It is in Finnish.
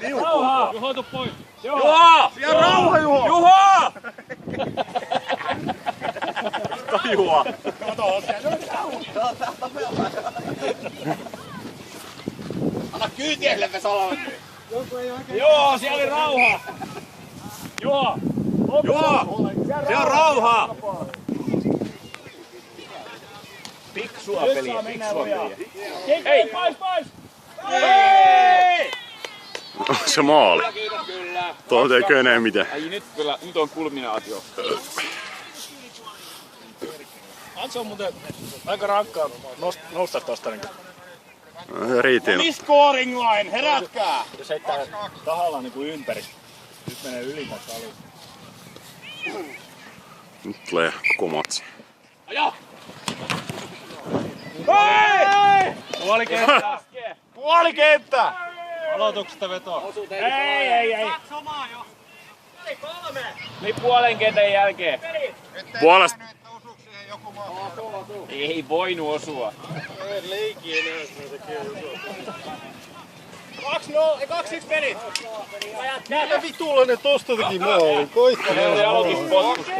Rauha! Juho, tuu pois! Juho! Siellä rauha, Juho! Juho! Juho! Kato, siellä on rauha! Anna kyytiä sille Vesalalle! Joo, siellä oli rauha! Juho! Juho! Siellä on rauha! Fiksua peliä, fiksua peliä. Hei! Pois! Hei! Se maali. Kyllä. Tuolta ei enää mitään. Ai nyt on kulminaatio. Antso on muuten aika rankkaa nousta tosta niinku. Riitiin. Scoring line, herätkää! Jos heittää tahalla niinku ympäri. Nyt menee yli tästä alusta. Nyt tulee koko matsi. Aja! Hei! Puolikenttä! Puolikenttä! Aloituksesta vetoa. Ei! Niin puolen kentän jälkeen. Puolesta. Ei voinut osua. 2-1 meni! Mitä vitulla ne tosta teki maalin? Koittaa! Se aloituspotkusta.